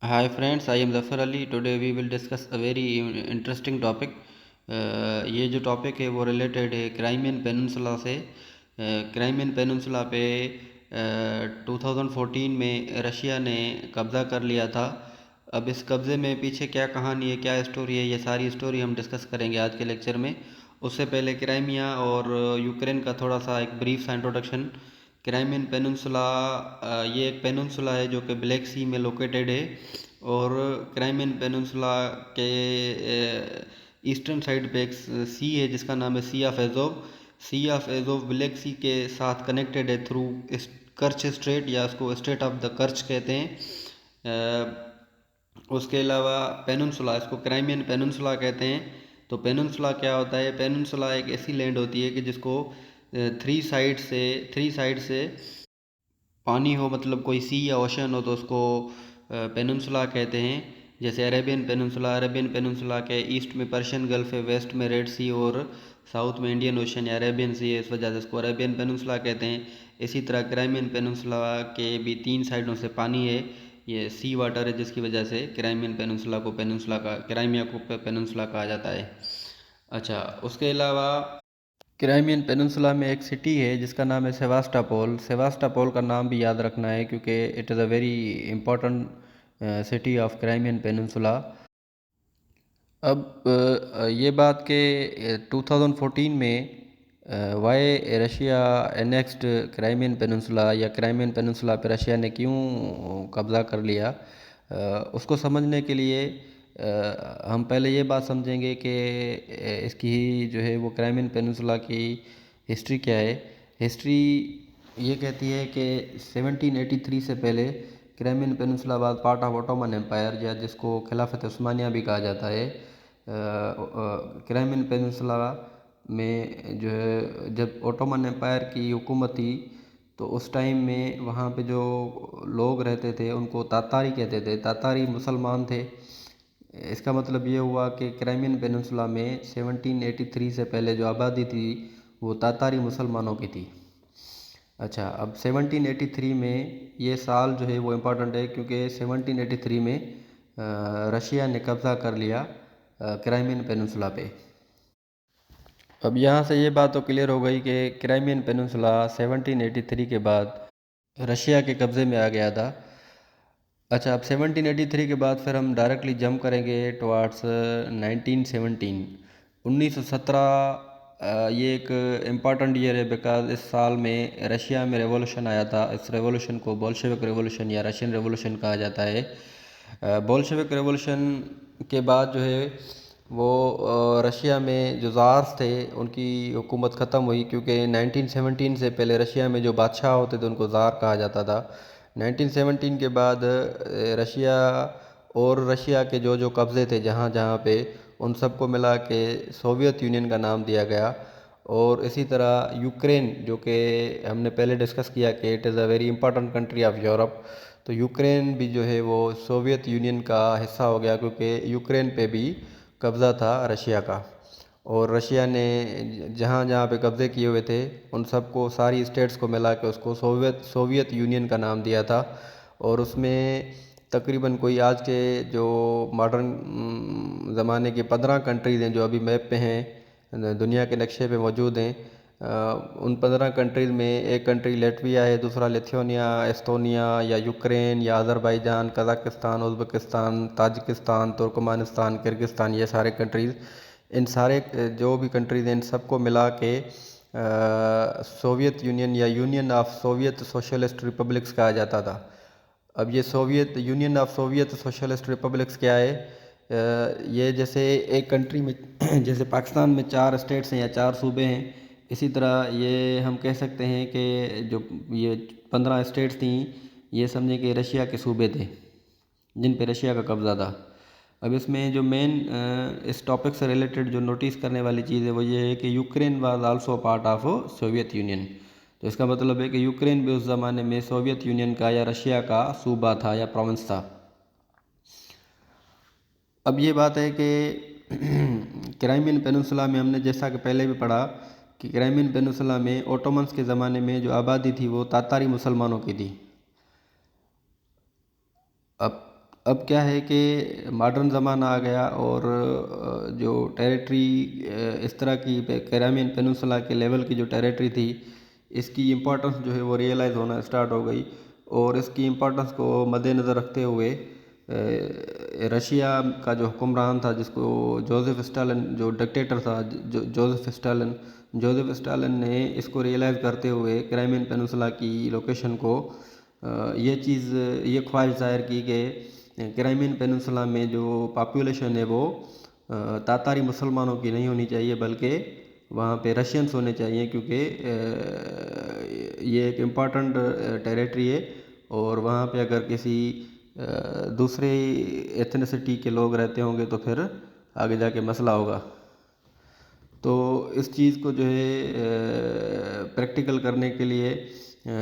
Hi friends, I am Zafar Ali. Today we will discuss a very interesting topic. ये जो topic है वो related है Crimean peninsula से। क्राइमियन पेनिनसुला पे 2014 में रशिया ने कब्ज़ा कर लिया था। अब इस कब्ज़े में पीछे क्या कहानी है, क्या स्टोरी है, ये सारी स्टोरी हम डिस्कस करेंगे आज के लेक्चर में। उससे पहले क्राइमिया और यूक्रेन का थोड़ा सा एक ब्रीफ सा इंट्रोडक्शन। क्राइमियन पेनिनसुला ये एक पेनिनसुला है जो कि ब्लैक सी में लोकेटेड है। और क्राइमियन पेनिनसुला के ईस्टर्न साइड पे एक सी है जिसका नाम है Sea of Azov. Sea of Azov Black Sea के साथ कनेक्टेड है थ्रू कर्च स्ट्रेट, या उसको स्ट्रेट ऑफ द कर्च कहते हैं। उसके अलावा पेनिनसुला, इसको क्राइमियन पेनिनसुला कहते हैं। तो पेनिनसुला क्या होता है? पेनिनसुला एक ऐसी लैंड होती है कि जिसको थ्री साइड से पानी हो, मतलब कोई सी या ओशन हो तो उसको पेनिनसुला कहते हैं। जैसे अरेबियन पेनिनसुला के ईस्ट में पर्शियन गल्फ है, वेस्ट में रेड सी और साउथ में इंडियन ओशन या अरेबियन सी है, इस वजह से इसको अरेबियन पेनिनसुला कहते हैं। इसी तरह क्राइमियन पेनिनसुला के भी तीन साइडों से पानी है, ये सी वाटर है, जिसकी वजह से क्राइमियन पेनिनसुला को पेनिनसुला का क्राइमिया को पेनिनसुला कहा जाता है। अच्छा, उसके अलावा क्राइमियन पेनिनसुला में एक सिटी है जिसका नाम है सेवास्टापोल। सेवास्टापोल का नाम भी याद रखना है क्योंकि it is a very important city of Crimean peninsula. अब ये बात के 2014 में Y Russia annexed Crimean peninsula, या क्राइमियन पेनिनसुला पे रशिया ने क्यों कब्ज़ा कर लिया, उसको समझने के लिए हम पहले ये बात समझेंगे कि इसकी जो है वो क्राइमियन पेनिनसुला की हिस्ट्री क्या है। हिस्ट्री ये कहती है कि 1783 से पहले Crimean peninsula was part of Ottoman empire, या जिसको खिलाफत उस्मानिया भी कहा जाता है। क्राइमियन पेनिनसुला में जो है जब ओटोमन एम्पायर की हुकूमत थी तो उस टाइम में वहाँ पे जो लोग रहते थे उनको तातारी कहते थे। तातारी मुसलमान थे। इसका मतलब ये हुआ कि क्राइमियन पेनिनसुला में 1783 से पहले जो आबादी थी वो तातारी मुसलमानों की थी। अच्छा, अब 1783 में ये साल जो है वो इम्पोर्टेंट है क्योंकि 1783 में रशिया ने कब्ज़ा कर लिया क्राइमियन पेनिनसुला पे। अब यहाँ से ये बात तो क्लियर हो गई कि क्राइमियन पेनिनसुला 1783 के बाद रशिया के कब्ज़े में आ गया था। अच्छा, अब 1783 के बाद फिर हम डायरेक्टली जंप करेंगे टुवार्ड्स 1917। 1917 ये एक इम्पॉर्टेंट ईयर है बिकॉज इस साल में रशिया में रेवोल्यूशन आया था। इस रेवोल्यूशन को बोल्शेविक रेवोल्यूशन या रशियन रेवोल्यूशन कहा जाता है। बोल्शेविक रेवोल्यूशन के बाद जो है वो रशिया में जो ज़ार्स थे उनकी हुकूमत ख़त्म हुई, क्योंकि 1917 से पहले रशिया में जो बादशाह होते थे उनको ज़ार कहा जाता था। 1917 के बाद रशिया और रशिया के जो जो कब्ज़े थे जहाँ जहाँ पे, उन सबको मिला के सोवियत यूनियन का नाम दिया गया। और इसी तरह यूक्रेन, जो कि हमने पहले डिस्कस किया कि it is a very important country of Europe, तो यूक्रेन भी जो है वो सोवियत यूनियन का हिस्सा हो गया क्योंकि यूक्रेन पे भी कब्ज़ा था रशिया का। और रशिया ने जहाँ जहाँ पे कब्ज़े किए हुए थे उन सबको, सारी स्टेट्स को मिला के उसको सोवियत सोवियत यूनियन का नाम दिया था। और उसमें तकरीबन कोई आज के जो मॉडर्न ज़माने के 15 कंट्रीज़ हैं जो अभी मैप पे हैं, दुनिया के नक्शे पे मौजूद हैं। उन 15 कंट्रीज़ में एक कंट्री लेटविया है, दूसरा लिथुआनिया, एस्तोनिया या यूक्रेन या Azerbaijan, Kazakhstan, Uzbekistan, Tajikistan, Turkmenistan, Kyrgyzstan, ये सारे कंट्रीज़। इन सारे जो भी कंट्रीज़ हैं इन सबको मिला के सोवियत यूनियन या union of Soviet socialist republics कहा जाता था। अब ये Soviet union of Soviet socialist republics क्या है? ये जैसे एक कंट्री में जैसे पाकिस्तान में 4 स्टेट्स हैं या 4 सूबे हैं, इसी तरह ये हम कह सकते हैं कि जो ये 15 स्टेट्स थी, ये समझें कि रशिया के सूबे थे जिन पे रशिया का कब्ज़ा था। अब इसमें जो मेन इस टॉपिक से रिलेटेड जो नोटिस करने वाली चीज़ है वो ये है कि Ukraine was also part of Soviet union. तो इसका मतलब है कि यूक्रेन भी उस ज़माने में सोवियत यूनियन का या रशिया का सूबा था या प्रोविंस था। अब ये बात है कि क्राइमियन पेनिनसुला में हमने जैसा कि पहले भी पढ़ा कि क्राइमियन पेनिनसुला में ओटोमन्स के ज़माने में जो आबादी थी वो तातारी मुसलमानों की थी। अब अब क्या है कि मॉडर्न ज़माना आ गया और जो टेरिटरी इस तरह की कैरामियन पेनिनसुला के लेवल की जो टेरिटरी थी, इसकी इम्पोर्टेंस जो है वो रियलाइज़ होना स्टार्ट हो गई। और इसकी इम्पोर्टेंस को मद्देनज़र रखते हुए रशिया का जो हुक्मरान था, जिसको जोसेफ स्टालिन, जो डिक्टेटर था, जोसेफ स्टालिन ने इसको रियलाइज़ करते हुए क्राइमियन पेनिनसुला की लोकेशन को ये ख्वाहिश ज़ाहिर की कि क्राइमियन पेनिनसुला में जो पॉपुलेशन है वो तातारी मुसलमानों की नहीं होनी चाहिए, बल्कि वहाँ पे रशियंस होने चाहिए, क्योंकि ये एक इम्पॉर्टेंट टेरिटरी है और वहाँ पे अगर किसी दूसरे एथनिसिटी के लोग रहते होंगे तो फिर आगे जाके मसला होगा। तो इस चीज़ को जो है प्रैक्टिकल करने के लिए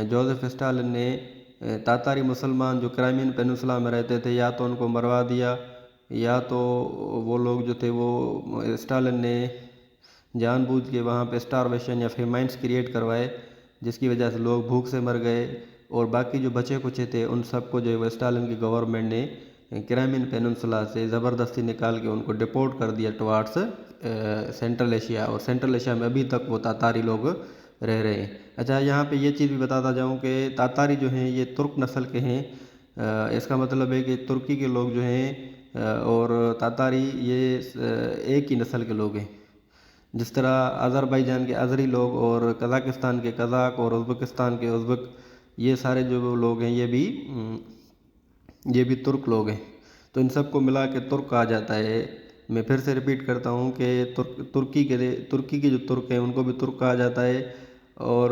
जोसेफ स्टालिन ने तातारी मुसलमान जो क्राइमियन पेनिनसुला में रहते थे, या तो उनको मरवा दिया, या तो वो लोग जो थे वो स्टालिन ने जानबूझ के वहाँ पे स्टारवेशन या फेमाइंस क्रिएट करवाए, जिसकी वजह से लोग भूख से मर गए। और बाकी जो बचे कुचे थे उन सबको जो है वो स्टालिन की गवर्नमेंट ने क्राइमियन पेनिनसुला से ज़बरदस्ती निकाल के उनको डिपोर्ट कर दिया टुवार्ड्स सेंट्रल एशिया। और सेंट्रल एशिया में अभी तक वो तातारी लोग रह रहे हैं। अच्छा, यहाँ पे ये चीज़ भी बताता जाऊँ कि तातारी जो हैं ये तुर्क नस्ल के हैं। इसका मतलब है कि तुर्की के लोग जो हैं और तातारी ये एक ही नस्ल के लोग हैं। जिस तरह अज़रबैजान के अज़री लोग और कज़ाकिस्तान के कज़ाक और उज़्बेकिस्तान के उज़्बेक, ये सारे जो लोग हैं ये भी तुर्क लोग हैं। तो इन सबको मिला के तुर्क कहा जाता है। मैं फिर से रिपीट करता हूँ कि तुर्की के जो तुर्क हैं उनको भी तुर्क कहा जाता है। और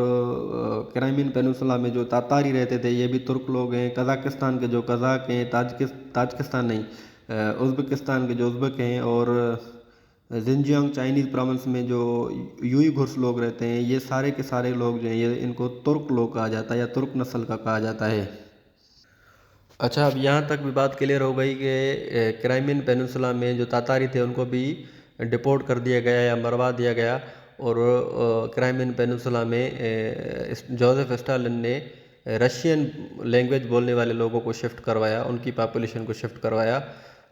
क्राइमियन पेनिनसुला में जो तातारी रहते थे ये भी तुर्क लोग हैं। कज़ाकिस्तान के जो कज़ाक हैं, ताजिकिस्तान नहीं, उज़्बेकिस्तान के जो उज़्बेक हैं, और जिनजियांग चाइनीज़ प्रोविंस में जो युइगुर्स लोग रहते हैं, ये सारे के सारे लोग जो हैं ये इनको तुर्क लोग कहा जाता है या तुर्क नस्ल का कहा जाता है। अच्छा, अब यहाँ तक भी बात क्लियर हो गई कि क्राइमियन पेनिनसुला में जो तातारी थे उनको भी डिपोर्ट कर दिया गया या मरवा दिया गया। और क्राइमियन पेनिनसुला में जोसेफ स्टालिन ने रशियन लैंग्वेज बोलने वाले लोगों को शिफ्ट करवाया, उनकी पॉपुलेशन को शिफ्ट करवाया।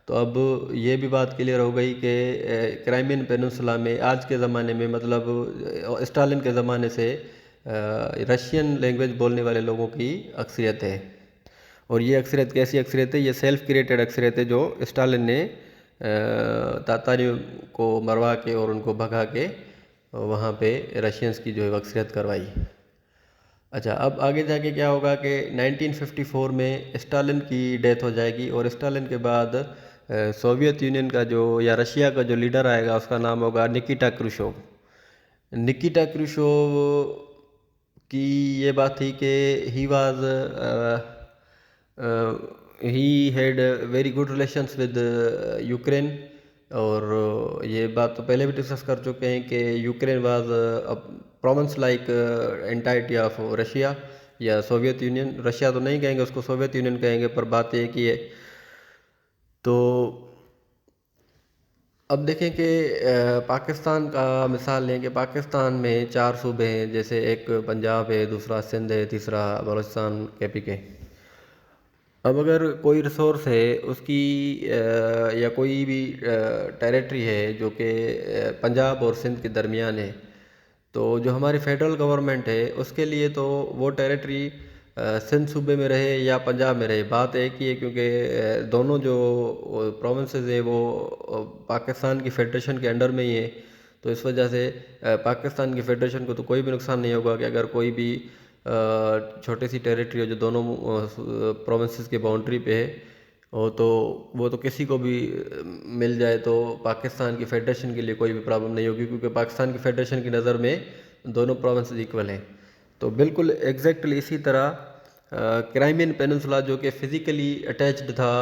तो अब ये भी बात क्लियर हो गई कि क्राइमियन पेनिनसुला में आज के ज़माने में, मतलब स्टालिन के ज़माने से रशियन लैंग्वेज बोलने वाले लोगों की अक्सरियत है। और ये अक्सरियत कैसी अक्सरियत है? ये सेल्फ क्रिएटेड अक्सरियत है, जो स्टालिन ने तातारियों को मरवा के और उनको भगा के वहाँ पे रशियंस की जो है अक्सरियत करवाई। अच्छा, अब आगे जाके क्या होगा कि 1954 में स्टालिन की डेथ हो जाएगी और स्टालिन के बाद सोवियत यूनियन का जो या रशिया का जो लीडर आएगा उसका नाम होगा निकिटा क्रुश्चोव। निकिटा क्रुश्चोव की ये बात थी कि he was he had very good relations with Ukraine. और ये बात तो पहले भी डिस्कस कर चुके हैं कि Ukraine was a province like entity of Russia या सोवियत यूनियन। रशिया तो नहीं कहेंगे उसको, सोवियत यूनियन कहेंगे, पर बात एक ही है। तो अब देखें कि पाकिस्तान का मिसाल लें कि पाकिस्तान में 4 सूबे हैं, जैसे एक पंजाब है, दूसरा सिंध है, तीसरा बलूचिस्तान KPK। अब अगर कोई रिसोर्स है उसकी या कोई भी टेरिटरी है जो कि पंजाब और सिंध के दरमियान है, तो जो हमारी फेडरल गवर्नमेंट है उसके लिए तो वो टेरिटरी सिंध सूबे में रहे या पंजाब में रहे, बात एक ही है, क्योंकि दोनों जो प्रोविंसेस हैं वो पाकिस्तान की फेडरेशन के अंडर में ही है। तो इस वजह से पाकिस्तान की फेडरेशन को तो कोई भी नुकसान नहीं होगा कि अगर कोई भी छोटी सी टेरिटरी हो जो दोनों प्रोविंसेस के बाउंड्री पे है तो वो तो किसी को भी मिल जाए तो पाकिस्तान की फेडरेशन के लिए कोई भी प्रॉब्लम नहीं होगी, क्योंकि पाकिस्तान की फेडरेशन की नज़र में दोनों प्रोविंसेस इक्वल हैं। तो बिल्कुल एग्जैक्टली इसी तरह क्राइमियन पेनिनसुला जो कि फ़िज़िकली अटैच्ड था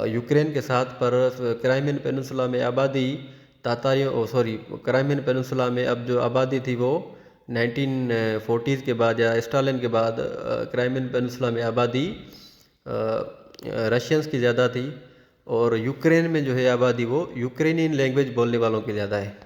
यूक्रेन के साथ, पर क्राइमियन पेनिनसुला में आबादी क्राइमियन पेनिनसुला में अब जो आबादी थी वो 1940s के बाद या स्टालिन के बाद क्राइमियन पेनिनसुला में आबादी रशियंस की ज़्यादा थी, और यूक्रेन में जो है आबादी वो यूक्रेनियन लैंग्वेज बोलने वालों की ज़्यादा है।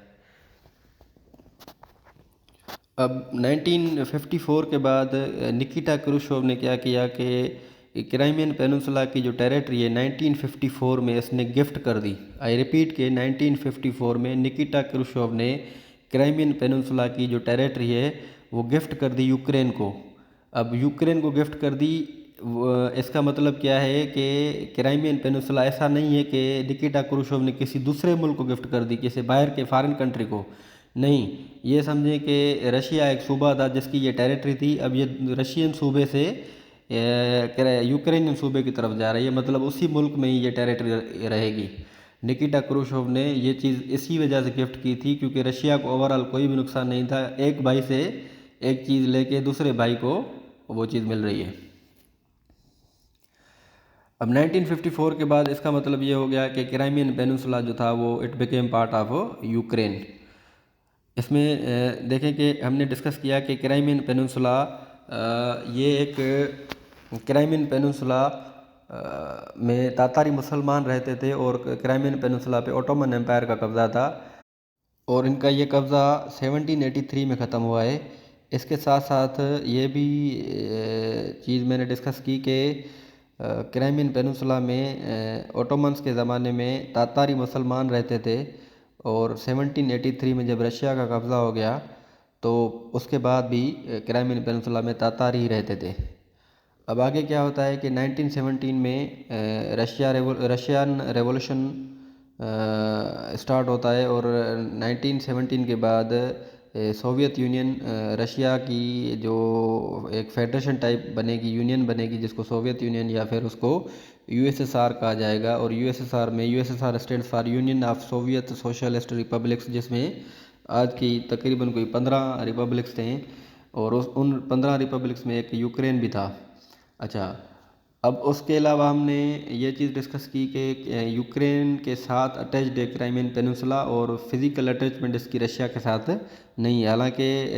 अब 1954 के बाद निकिटा क्रुश्चोव ने क्या किया कि क्राइमियन पेनिनसुला की जो टेरिटरी है 1954 में इसने गिफ्ट कर दी। आई रिपीट के 1954 में निकिटा क्रुश्चोव ने क्राइमियन पेनिनसुला की जो टेरिटरी है वो गिफ्ट कर दी यूक्रेन को। अब यूक्रेन को गिफ्ट कर दी, इसका मतलब क्या है कि क्राइमियन पेनिनसुला ऐसा नहीं है कि निकिटा क्रुश्चोव ने किसी दूसरे मुल्क को गिफ्ट कर दी, किसी बाहर के फॉरेन कंट्री को नहीं। ये समझें कि रशिया एक सूबा था जिसकी ये टेरिटरी थी। अब ये रशियन सूबे से यूक्रेनियन सूबे की तरफ जा रही है, मतलब उसी मुल्क में ही ये टेरिटरी रहेगी। निकिटा क्रुश्चोव ने ये चीज़ इसी वजह से गिफ्ट की थी क्योंकि रशिया को ओवरऑल कोई भी नुकसान नहीं था, एक भाई से एक चीज़ लेके दूसरे भाई को वो चीज़ मिल रही है। अब 1954 के बाद इसका मतलब ये हो गया कि क्राइमियन पेनिनसुला जो था वो it became part of Ukraine. इसमें देखें कि हमने डिस्कस किया कि क्राइमियन पेनिनसुला ये एक क्राइमियन पेनिनसुला में तातारी मुसलमान रहते थे और क्राइमियन पेनिनसुला पे ओटोमन एम्पायर का कब्ज़ा था और इनका ये कब्ज़ा 1783 में ख़त्म हुआ है। इसके साथ साथ ये भी चीज़ मैंने डिस्कस की कि क्राइमियन पेनिनसुला में ओटोमन्स के ज़माने में तातारी मुसलमान रहते थे और 1783 में जब रशिया का कब्ज़ा हो गया तो उसके बाद भी क्राइमियन पेनिनसुला में तातारी ही रहते थे। अब आगे क्या होता है कि 1917 में रशियन रेवोल्यूशन स्टार्ट होता है और 1917 के बाद सोवियत यूनियन रशिया की जो एक फेडरेशन टाइप बनेगी, यूनियन बनेगी जिसको सोवियत यूनियन या फिर उसको यूएसएसआर कहा जाएगा। और यूएसएसआर में USSR stands for union of Soviet socialist republics, जिसमें आज की तकरीबन कोई 15 रिपब्लिक्स थे और उन 15 रिपब्लिक्स में एक यूक्रेन भी था। अच्छा, अब उसके अलावा हमने ये चीज़ डिस्कस की कि यूक्रेन के साथ अटैच्ड है क्राइमियन पेनिनसुला और फिज़िकल अटैचमेंट इसकी रशिया के साथ नहीं है। हालांकि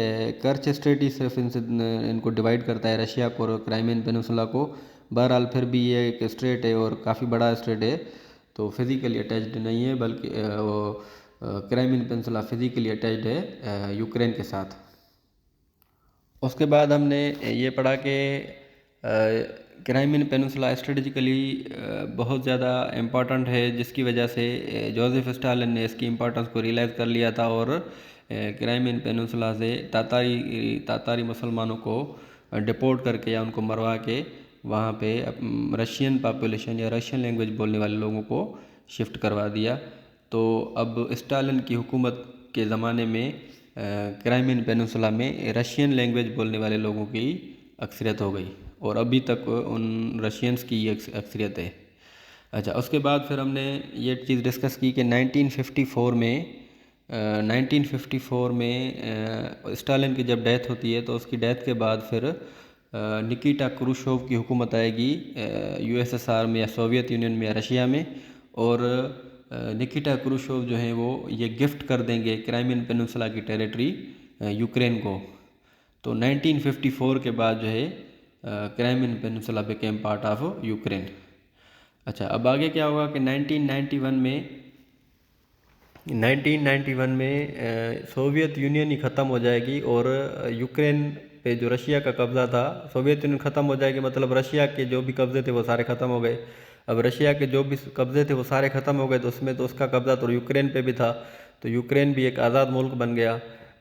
कर्च स्ट्रेट ही सिर्फ इनको डिवाइड करता है, रशिया को और क्राइमियन पेनिनसुला को। बहरहाल फिर भी ये एक स्ट्रेट है और काफ़ी बड़ा स्ट्रेट है, तो फिज़िकली अटैच्ड नहीं है, बल्कि वो क्राइमियन पेनिनसुला फिज़िकली अटैच्ड है यूक्रेन के साथ। उसके बाद हमने ये पढ़ा कि क्राइमियन पेनिनसुला स्ट्रेटजिकली बहुत ज़्यादा इम्पॉर्टेंट है, जिसकी वजह से जोसेफ स्टालिन ने इसकी इम्पोर्टेंस को रियलाइज़ कर लिया था और क्राइमियन पेनिनसुला से तातारी मुसलमानों को डिपोर्ट करके या उनको मरवा के वहाँ पे रशियन पॉपुलेशन या रशियन लैंग्वेज बोलने वाले लोगों को शिफ्ट करवा दिया। तो अब स्टालिन की हुकूमत के ज़माने में क्राइमियन पेनिनसुला में रशियन लैंग्वेज बोलने वाले लोगों की अक्सरियत हो गई और अभी तक उन रशियंस की अक्सरियत है। अच्छा, उसके बाद फिर हमने ये चीज़ डिस्कस की कि 1954 में स्टालिन की जब डेथ होती है तो उसकी डेथ के बाद फिर निकिटा क्रुश्चोव की हुकूमत आएगी यूएसएसआर में या सोवियत यूनियन में या रशिया में, और निकिटा क्रुश्चोव जो हैं वो ये गिफ्ट कर देंगे क्राइमियन पेनिनसुला की टेरिटरी यूक्रेन को। तो 1954 के बाद जो है Crimean peninsula became part of Ukraine. अच्छा, अब आगे क्या होगा कि 1991 में सोवियत यूनियन ही ख़त्म हो जाएगी और यूक्रेन पे जो रशिया का कब्ज़ा था, सोवियत यूनियन ख़त्म हो जाएगी मतलब रशिया के जो भी कब्ज़े थे वो सारे ख़त्म हो गए। अब रशिया के जो भी कब्ज़े थे वो सारे ख़त्म हो गए, तो उसमें तो उसका कब्ज़ा तो यूक्रेन पे भी था, तो यूक्रेन भी एक आज़ाद मुल्क बन गया।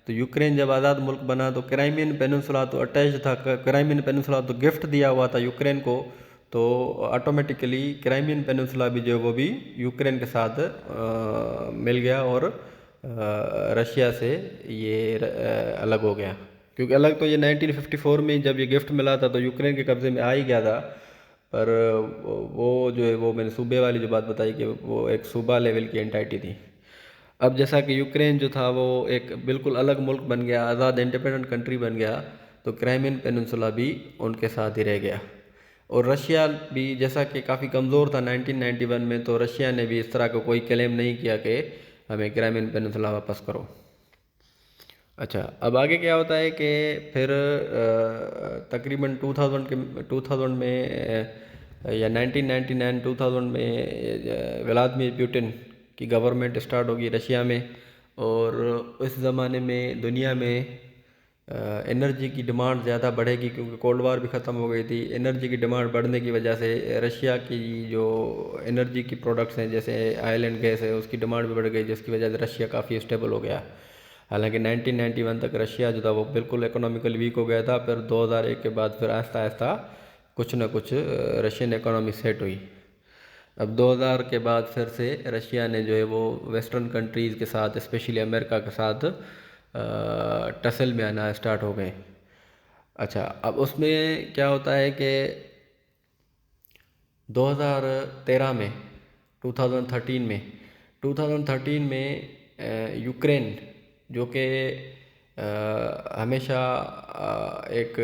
तो यूक्रेन जब आज़ाद मुल्क बना तो क्राइमियन पेनिनसुला तो अटैच था, क्राइमियन पेनिनसुला तो गिफ्ट दिया हुआ था यूक्रेन को, तो ऑटोमेटिकली क्राइमियन पेनिनसुला भी जो वो भी यूक्रेन के साथ मिल गया और रशिया से ये अलग हो गया। क्योंकि अलग तो ये 1954 में जब ये गिफ्ट मिला था तो यूक्रेन के कब्ज़े में आ ही गया था, पर वो जो है वो मैंने सूबे वाली जो बात बताई कि वो एक सूबा लेवल की एंटाइटी थी। अब जैसा कि यूक्रेन जो था वो एक बिल्कुल अलग मुल्क बन गया, आज़ाद इंडिपेंडेंट कंट्री बन गया, तो क्राइमियन पेनिनसुला भी उनके साथ ही रह गया। और रशिया भी जैसा कि काफ़ी कमज़ोर था 1991 में, तो रशिया ने भी इस तरह का कोई क्लेम नहीं किया कि हमें क्राइमियन पेनिनसुला वापस करो। अच्छा, अब आगे क्या होता है कि फिर तकरीबन 2000 में या 1999-2000 में व्लादिमीर पुतिन की गवर्नमेंट स्टार्ट होगी रशिया में, और इस ज़माने में दुनिया में एनर्जी की डिमांड ज़्यादा बढ़ेगी, क्योंकि कोल्ड वार भी ख़त्म हो गई थी। एनर्जी की डिमांड बढ़ने की वजह से रशिया की जो एनर्जी की प्रोडक्ट्स हैं जैसे ऑयल एंड गैस है, उसकी डिमांड भी बढ़ गई, जिसकी वजह से रशिया काफ़ी स्टेबल हो गया। हालांकि 1991 तक रशिया जो था वो बिल्कुल इकोनॉमिकल वीक हो गया था। फिर 2001 के बाद फिर आहिस्ता आहिस्ता कुछ न कुछ रशियन इकोनॉमी सेट हुई। अब 2000 के बाद फिर से रशिया ने जो है वो वेस्टर्न कंट्रीज़ के साथ, स्पेशली अमेरिका के साथ टसल में आना स्टार्ट हो गए। अच्छा, अब उसमें क्या होता है कि 2013 में 2013 में यूक्रेन, जो कि हमेशा एक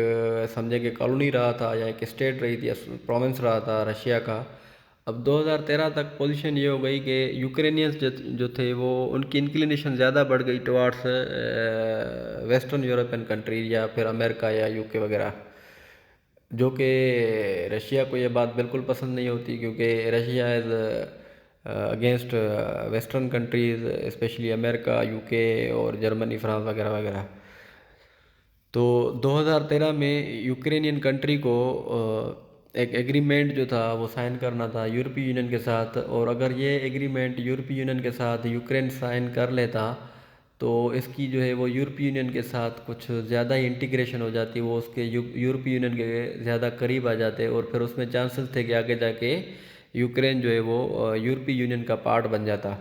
समझे कि कॉलोनी रहा था या एक स्टेट रही थी, प्रोविंस रहा था रशिया का। अब 2013 तक पोजीशन ये हो गई कि यूक्रेनियंस जो थे वो उनकी इंक्लिनेशन ज़्यादा बढ़ गई टुवार्ड्स वेस्टर्न यूरोपियन कंट्रीज या फिर अमेरिका या यूके वगैरह, जो कि रशिया को ये बात बिल्कुल पसंद नहीं होती, क्योंकि Russia is against western countries, specially America, UK और जर्मनी, फ्रांस वगैरह वगैरह। तो 2013 में यूक्रेनियन कंट्री को एक एग्रीमेंट जो था वो साइन करना था यूरोपीय यूनियन के साथ, और अगर ये एग्रीमेंट यूरोपीय यूनियन के साथ यूक्रेन साइन कर लेता तो इसकी जो है वो यूरोपीय यूनियन के साथ कुछ ज़्यादा ही इंटीग्रेशन हो जाती, वो उसके यूरोपीय यूनियन के ज़्यादा करीब आ जाते, और फिर उसमें चांसेस थे कि आगे जाके यूक्रेन जो है वो यूरोपीय यूनियन का पार्ट बन जाता।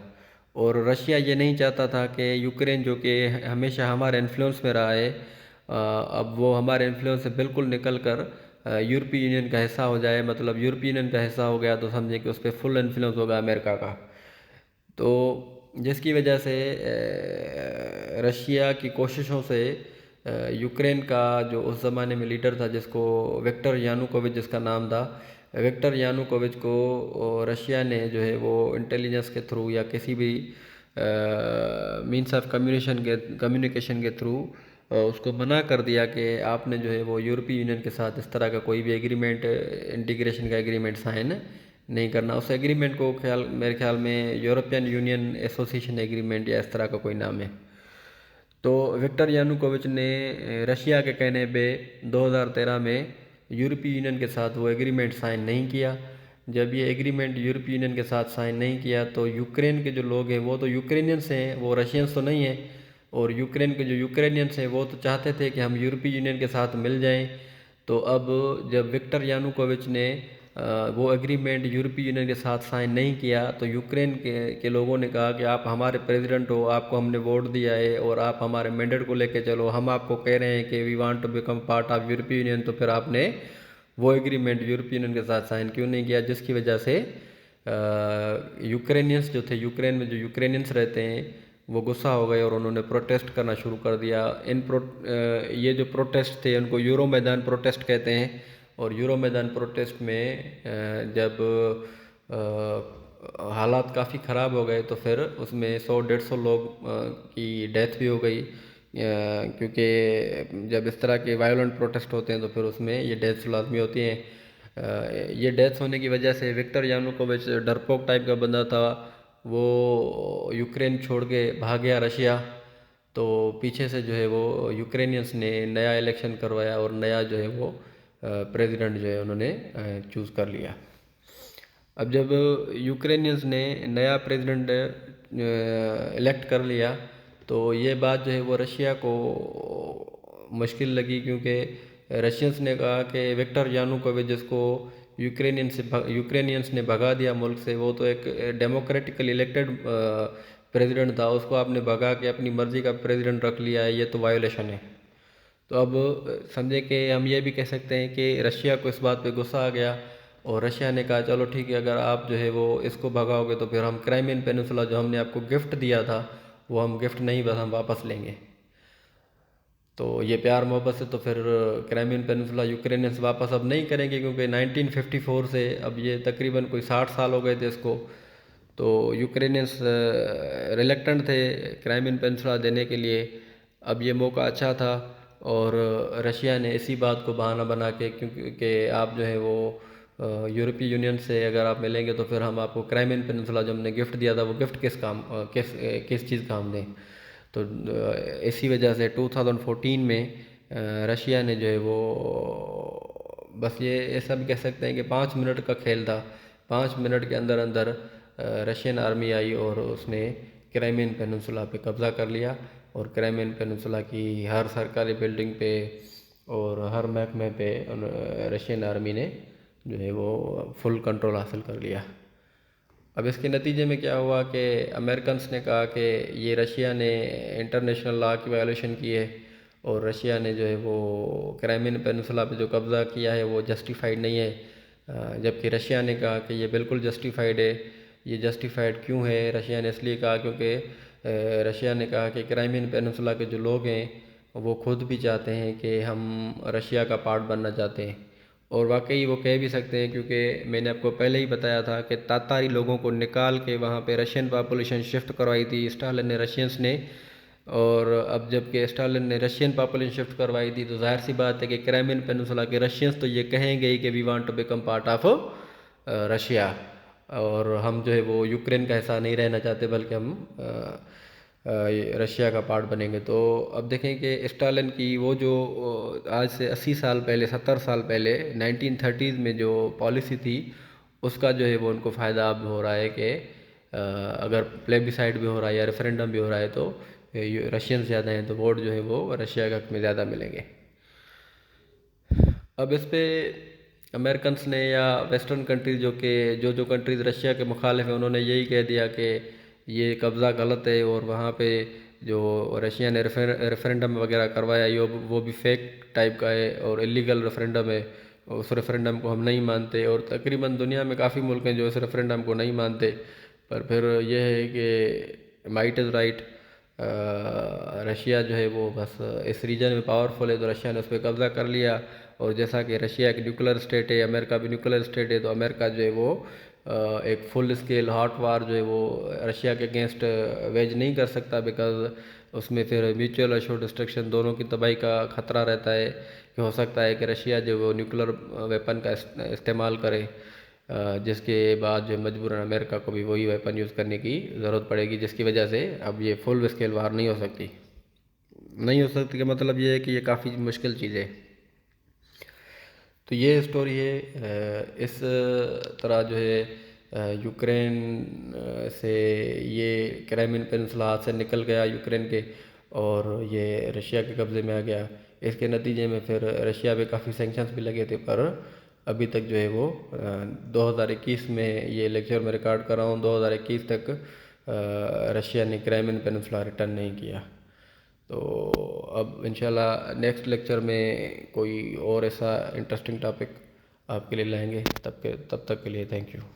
और रशिया ये नहीं चाहता था कि यूक्रेन, जो कि हमेशा हमारे इन्फ्लुएंस में रहा है, अब वो हमारे इन्फ्लुएंस से बिल्कुल निकल कर यूरोपीय यूनियन का हिस्सा हो जाए। मतलब यूरोपीय यूनियन का हिस्सा हो गया तो समझे कि उस पर फुल इन्फ्लुएंस होगा अमेरिका का। तो जिसकी वजह से रशिया की कोशिशों से यूक्रेन का जो उस ज़माने में लीडर था, जिसको विक्टर यानुकोविच जिसका नाम था, विक्टर यानुकोविच को रशिया ने जो है वो इंटेलिजेंस के थ्रू या किसी भी मीन्स ऑफ कम्युनिकेशन के थ्रू उसको मना कर दिया कि आपने जो है वो यूरोपीय यूनियन के साथ इस तरह का कोई भी एग्रीमेंट, इंटीग्रेशन का एग्रीमेंट साइन नहीं करना। उस एग्रीमेंट को मेरे ख्याल में यूरोपियन यूनियन एसोसिएशन एग्रीमेंट या इस तरह का कोई नाम है। तो विक्टर यानुकोविच ने रशिया के कहने पे 2013 में यूरोपीय यूनियन के साथ वो एग्रीमेंट साइन नहीं किया। जब ये एग्रीमेंट यूरोपीय यूनियन के साथ साइन नहीं किया तो यूक्रेन के जो लोग हैं वो तो यूक्रेनियंस हैं, वो रशियंस तो नहीं हैं, और यूक्रेन के जो यूक्रेनियंस हैं वो तो चाहते थे कि हम यूरोपीय यूनियन के साथ मिल जाएं। तो अब जब विक्टर यानुकोविच ने वो एग्रीमेंट यूरोपीय यूनियन के साथ साइन नहीं किया तो यूक्रेन के लोगों ने कहा कि आप हमारे प्रेसिडेंट हो, आपको हमने वोट दिया है और आप हमारे मैंडेट को लेके चलो, हम आपको कह रहे हैं कि we want to become part of यूरोपीय यूनियन, तो फिर आपने वो एग्रीमेंट यूरोपीय यूनियन के साथ साइन क्यों नहीं किया। जिसकी वजह से यूक्रेनियंस जो थे, यूक्रेन में जो यूक्रेनियंस रहते हैं, वो गुस्सा हो गए और उन्होंने प्रोटेस्ट करना शुरू कर दिया। ये जो प्रोटेस्ट थे उनको यूरो मैदान प्रोटेस्ट कहते हैं। और यूरो मैदान प्रोटेस्ट में जब हालात काफ़ी ख़राब हो गए तो फिर उसमें 100-150 लोग की डेथ भी हो गई, क्योंकि जब इस तरह के वायलेंट प्रोटेस्ट होते हैं तो फिर उसमें ये डेथ्स लाजमी होती हैं। ये डेथ्स होने की वजह से विक्टर यानुकोविच डरपोक टाइप का बंदा था, वो यूक्रेन छोड़ के भाग गया रशिया। तो पीछे से जो है वो यूक्रेनियंस ने नया इलेक्शन करवाया और नया जो है वो प्रेसिडेंट जो है उन्होंने चूज़ कर लिया। अब जब यूक्रेनियंस ने नया प्रेसिडेंट इलेक्ट कर लिया तो ये बात जो है वो रशिया को मुश्किल लगी, क्योंकि रशियंस ने कहा कि विक्टर यानुकोविच, जिसको यूक्रेनियंस ने भगा दिया मुल्क से, वो तो एक डेमोक्रेटिकली इलेक्टेड प्रेसिडेंट था, उसको आपने भगा के अपनी मर्ज़ी का प्रेसिडेंट रख लिया है, ये तो वायोलेशन है। तो अब समझे कि हम ये भी कह सकते हैं कि रशिया को इस बात पे गुस्सा आ गया और रशिया ने कहा चलो ठीक है, अगर आप जो है वो इसको भगाओगे तो फिर हम क्राइमियन पेनिनसुला जो हमने आपको गिफ्ट दिया था वो हम गिफ्ट नहीं, बस हम वापस लेंगे। तो ये प्यार मोहब्बत से तो फिर क्राइमियन पेनिनसुला यूक्रेनियंस वापस अब नहीं करेंगे, क्योंकि 1954 से अब ये तकरीबन कोई 60 साल हो गए थे इसको। तो यूक्रेनियंस रिलेक्टेंट थे क्राइमियन पेनिनसुला देने के लिए। अब ये मौका अच्छा था और रशिया ने इसी बात को बहाना बना के, क्योंकि आप जो है वो यूरोपीय यूनियन से अगर आप मिलेंगे तो फिर हम आपको क्राइमियन पेनिनसुला जो हमने गिफ्ट दिया था वो गिफ्ट किस चीज़ का हम दें। तो इसी वजह से 2014 में रशिया ने जो है वो बस ये ऐसा भी कह सकते हैं कि 5 मिनट का खेल था। 5 मिनट के अंदर अंदर रशियन आर्मी आई और उसने क्राइमियन पेनिनसुला पे कब्ज़ा कर लिया, और क्राइमियन पेनिनसुला की हर सरकारी बिल्डिंग पे और हर महकमे पे रशियन आर्मी ने जो है वो फुल कंट्रोल हासिल कर लिया। अब इसके नतीजे में क्या हुआ कि अमेरिकन्स ने कहा कि ये रशिया ने इंटरनेशनल लॉ की वायलेशन की है, और रशिया ने जो है वो क्राइमियन पेनिनसुला पे जो कब्ज़ा किया है वो जस्टिफाइड नहीं है। जबकि रशिया ने कहा कि ये बिल्कुल जस्टिफाइड है। ये जस्टिफाइड क्यों है? रशिया ने इसलिए कहा क्योंकि रशिया ने कहा कि क्राइमियन पेनिनसुला के जो लोग हैं वो खुद भी चाहते हैं कि हम रशिया का पार्ट बनना चाहते हैं, और वाकई वो कह भी सकते हैं, क्योंकि मैंने आपको पहले ही बताया था कि तातारी लोगों को निकाल के वहाँ पे रशियन पॉपुलेशन शिफ्ट करवाई थी स्टालिन ने, रशियंस ने। और अब जबकि स्टालिन ने रशियन पॉपुलेशन शिफ्ट करवाई थी, तो जाहिर सी बात है कि क्राइमियन पेनिनसुला के रशियंस तो ये कहेंगे ही कि we want to become part of Russia, और हम जो है वो यूक्रेन का हिस्सा नहीं रहना चाहते, बल्कि हम रशिया का पार्ट बनेंगे। तो अब देखें कि स्टालिन की वो जो आज से 80 साल पहले, 70 साल पहले 1930s में जो पॉलिसी थी, उसका जो है वो उनको फ़ायदा अब हो रहा है कि अगर प्लेबिसाइड भी हो रहा है या रेफरेंडम भी हो रहा है तो रशियंस ज़्यादा हैं, तो वोट जो है वो रशिया के हक़ में ज़्यादा मिलेंगे। अब इस पे अमेरिकन्स ने या वेस्टर्न कंट्रीज़ जो कंट्रीज़ रशिया के मुखालिफ हैं, उन्होंने यही कह दिया कि ये कब्ज़ा गलत है, और वहाँ पे जो रशिया ने रेफरेंडम वगैरह करवाया ये वो भी फेक टाइप का है और इलीगल रेफरेंडम है। उस रेफरेंडम को हम नहीं मानते, और तकरीबन दुनिया में काफ़ी मुल्क हैं जो इस रेफरेंडम को नहीं मानते। पर फिर यह है कि माइट इज़ राइट। रशिया जो है वो बस इस रीजन में पावरफुल है, तो रशिया ने उस पर कब्ज़ा कर लिया। और जैसा कि रशिया एक न्यूक्लियर स्टेट है, अमेरिका भी न्यूक्लियर स्टेट है, तो अमेरिका जो है वो एक फुल स्केल हॉट वार जो है वो रशिया के अगेंस्ट वेज नहीं कर सकता, बिकॉज उसमें फिर म्यूचुअल अश्योर्ड डिस्ट्रक्शन, दोनों की तबाही का ख़तरा रहता है कि हो सकता है कि रशिया जो वो न्यूक्लियर वेपन का इस्तेमाल करे, जिसके बाद जो मजबूरन अमेरिका को भी वही वेपन यूज़ करने की ज़रूरत पड़ेगी, जिसकी वजह से अब ये फुल स्केल वार नहीं हो सकती। नहीं हो सकती का मतलब ये है कि ये काफ़ी मुश्किल चीज़ है। तो ये स्टोरी है। इस तरह जो है यूक्रेन से ये क्राइमियन पेनिनसुला हाथ से निकल गया यूक्रेन के, और ये रशिया के कब्ज़े में आ गया। इसके नतीजे में फिर रशिया पे काफ़ी सैंक्शंस भी लगे थे, पर अभी तक जो है वो 2021 में, ये लेक्चर मैं रिकॉर्ड कर रहा हूँ, 2021 तक रशिया ने क्राइमियन पेनिनसुला रिटर्न नहीं किया। तो अब इंशाल्लाह नेक्स्ट लेक्चर में कोई और ऐसा इंटरेस्टिंग टॉपिक आपके लिए लाएंगे। तब तक के लिए थैंक यू।